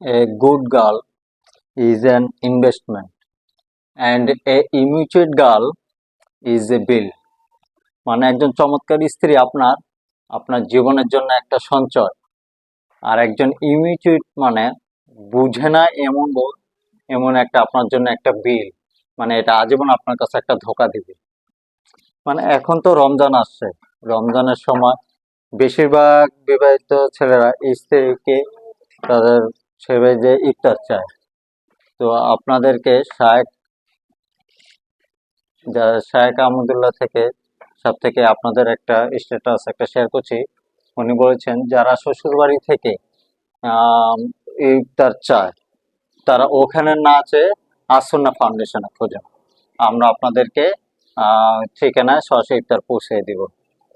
A good girl is an investment and a immature girl is a bill. মানে একজন চমৎকার স্ত্রী আপনার আপনার জীবনের জন্য একটা সঞ্চয়, আর একজন ইমিউচিট মানে বুঝে না এমন একটা আপনার জন্য একটা বিল, মানে এটা আজীবন আপনার কাছে একটা ধোকা দিবে। মানে এখন তো রমজান আসছে, রমজানের সময় বেশিরভাগ বিবাহিত ছেলেরা স্ত্রীকে তাদের সেবে যে ইফতার চায়। তো আপনাদেরকে শায়েখ আহমদুল্লাহ থেকে সব থেকে আপনাদের একটা স্ট্যাটাস একটা শেয়ার করছি। উনি বলেছেন যারা শ্বশুর বাড়ি থেকে ইফতার চায় তারা ওখানে না চেয়ে আসন্না ফাউন্ডেশনে খোঁজেন, আমরা আপনাদেরকে ঠিকানায় সরাসরি ইফতার পৌঁছে দিব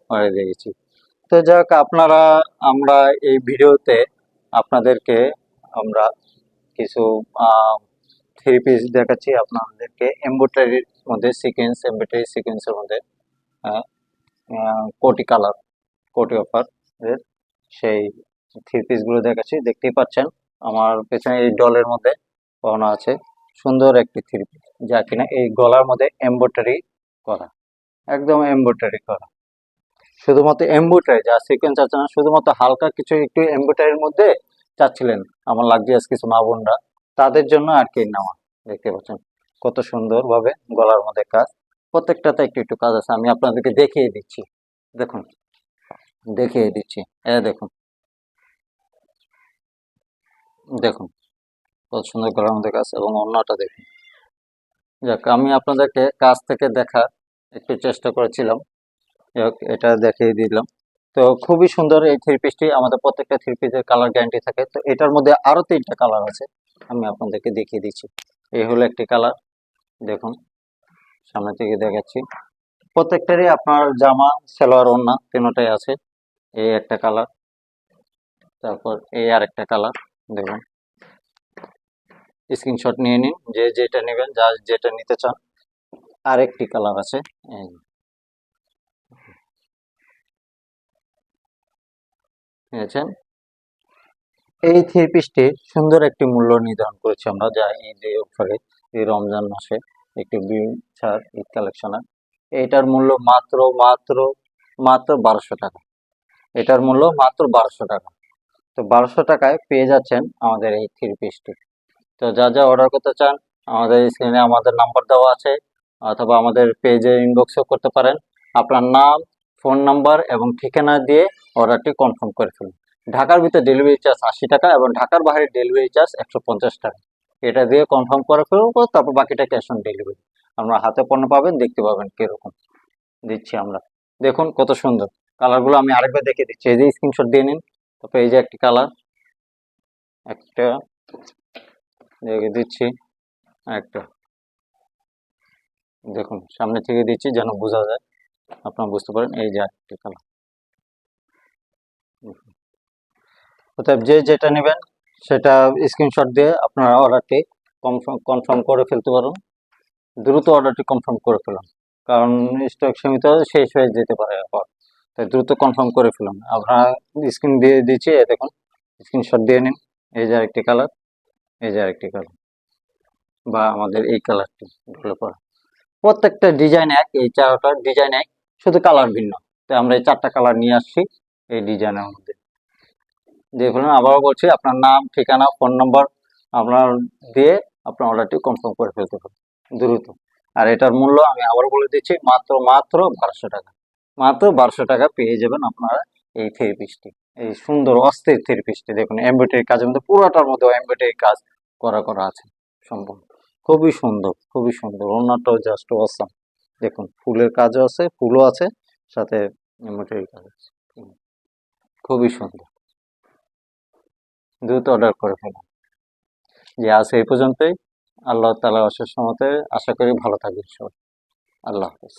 বলে দিয়েছি। তো যাক আপনারা, আমরা এই ভিডিওতে আপনাদেরকে আমরা কিছু থ্রি পিস দেখাচ্ছি আপনাদেরকে এমব্রয়ডারির মধ্যে এমব্রয়ডারি সিকোয়েন্সের মধ্যে কোটি কালার কোটি অফার এর সেই থ্রি পিস গুলো দেখাচ্ছি। দেখতেই পাচ্ছেন আমার পেছনে এই ডলের মধ্যে পাওনা আছে সুন্দর একটি থ্রি পিস, যা কিনা এই গলার মধ্যে এমব্রয়ডারি করা, একদম এমব্রয়ডারি করা, শুধুমাত্র এমব্রয়ডারি, যা সিকোয়েন্স আছে না, শুধুমাত্র হালকা কিছু একটু এমব্রয়ডারির মধ্যে চাচ্ছিলেন আমার লাক্সারিয়াস কিছু মা বোনরা, তাদের জন্য আর কি নেওয়া। দেখতে পাচ্ছেন কত সুন্দর ভাবে গলার মধ্যে কাজ, প্রত্যেকটাতে একটু একটু কাজ আছে। আমি আপনাদেরকে দেখিয়ে দিচ্ছি, দেখুন দেখিয়ে দিচ্ছি, দেখুন দেখুন কত সুন্দর গলার মধ্যে কাজ এবং অন্যটা দেখুন। যাক আমি আপনাদেরকে কাছ থেকে দেখার একটু চেষ্টা করেছিলাম, এটা দেখিয়ে দিলাম। তো খুবই সুন্দর এই থ্রি পিসটি, আমাদের প্রত্যেকটা থ্রি পিসের কালার গ্যারান্টি থাকে। তো এটার মধ্যে আরো 3টা কালার আছে, আমি আপনাদেরকে দেখিয়ে দিচ্ছি। এই হলো একটি কালার, দেখুন সামনে থেকে দেখাচ্ছি। প্রত্যেকটারই আপনার জামা সালোয়ার ওড়না তিনটাই আছে। এই একটা কালার, তারপর এই আর একটা কালার, দেখুন স্ক্রিনশট নিয়ে নিন যে যেটা নেবেন, যা যেটা নিতে চান। আরেকটি কালার আছে, বুঝেছেন। এই থ্রি পিসটি সুন্দর একটি মূল্য নির্ধারণ করেছি আমরা, যা ঈদ অফারে এই রমজান মাসে একটি ছাড় ঈদ কালেকশনের। এটার মূল্য মাত্র মাত্র মাত্র 1200 টাকা। এটার মূল্য মাত্র 1200 টাকা। তো 1200 টাকায় পেয়ে যাচ্ছেন আমাদের এই থ্রি পিসটি। তো যা যা অর্ডার করতে চান আমাদের স্ক্রিনে আমাদের নাম্বার দেওয়া আছে, অথবা আমাদের পেজে ইনবক্সও করতে পারেন। আপনার নাম, ফোন নাম্বার এবং ঠিকানা দিয়ে অর্ডারটি কনফার্ম করে ফেলুন। ঢাকার ভিতরে ডেলিভারি চার্জ 80 টাকা এবং ঢাকার বাইরে ডেলিভারি চার্জ 150 টাকা। এটা দিয়ে কনফার্ম করে ফেলবো, তারপর বাকিটা ক্যাশ অন ডেলিভারি। আমরা হাতে পণ্য পাবেন, দেখতে পাবেন কিরকম দিচ্ছি আমরা। দেখুন কত সুন্দর কালারগুলো, আমি আরেকবার দেখে দিচ্ছি। এই যে স্ক্রিনশট দিয়ে নিন। তারপর এই যে একটি কালার, একটা দেখে দিচ্ছি, একটা দেখুন সামনে থেকে দিচ্ছি যেন বোঝা যায়, আপনারা বুঝতে পারেন। এই যে একটি কালার। অতএব যে যেটা নেবেন সেটা স্ক্রিনশট দিয়ে আপনারা অর্ডারটি কনফার্ম করে ফেলতে পারেন। দ্রুত অর্ডারটি কনফার্ম করে ফেলুন, কারণ স্টক সীমিত, শেষ হয়ে যেতে পারে আবার। তাই দ্রুত কনফার্ম করে ফেলুন। আপনারা স্ক্রিন দিয়ে দিচ্ছি, দেখুন স্ক্রিনশট দিয়ে নিন। এই যে আরেকটি কালার, এই যে আরেকটি কালার, বা আমাদের এই কালারটি ঢলে পড়া। প্রত্যেকটা ডিজাইন এক, এই 4টা ডিজাইন এক, শুধু কালার ভিন্ন। তো আমরা এই 4টা কালার নিয়ে আসছি এই ডিজাইনের মধ্যে। দেখুন আবারও বলছি, আপনার নাম, ঠিকানা, ফোন নম্বর আপনার দিয়ে আপনার অর্ডারটি কনফার্ম করে ফেলতে পারেন দ্রুত। আর এটার মূল্য আমি আবার বলে দিচ্ছি, মাত্র মাত্র 1200 টাকা। মাত্র 1200 টাকা পেয়ে যাবেন আপনারা এই থ্রি পিসটি, এই সুন্দর অস্থির থ্রি পিসটি। দেখুন এমব্রয়ডারি কাজের মধ্যে, পুরোটার মধ্যে এমব্রয়ডারি কাজ করা আছে সম্পূর্ণ। খুবই সুন্দর, খুবই সুন্দর। ওড়নাটাও জাস্ট অসাম। দেখুন ফুলের কাজও আছে, ফুলও আছে, সাথে এমব্রয়ডারি কাজ আছে। খুবই সুন্দর, দ্রুত অর্ডার করে ফেলুন। যে আজ এই পর্যন্তই। আল্লাহ তাআলার অশেষ রহমতে আশা করি ভালো থাকবেন সবাই। আল্লাহ হাফেজ।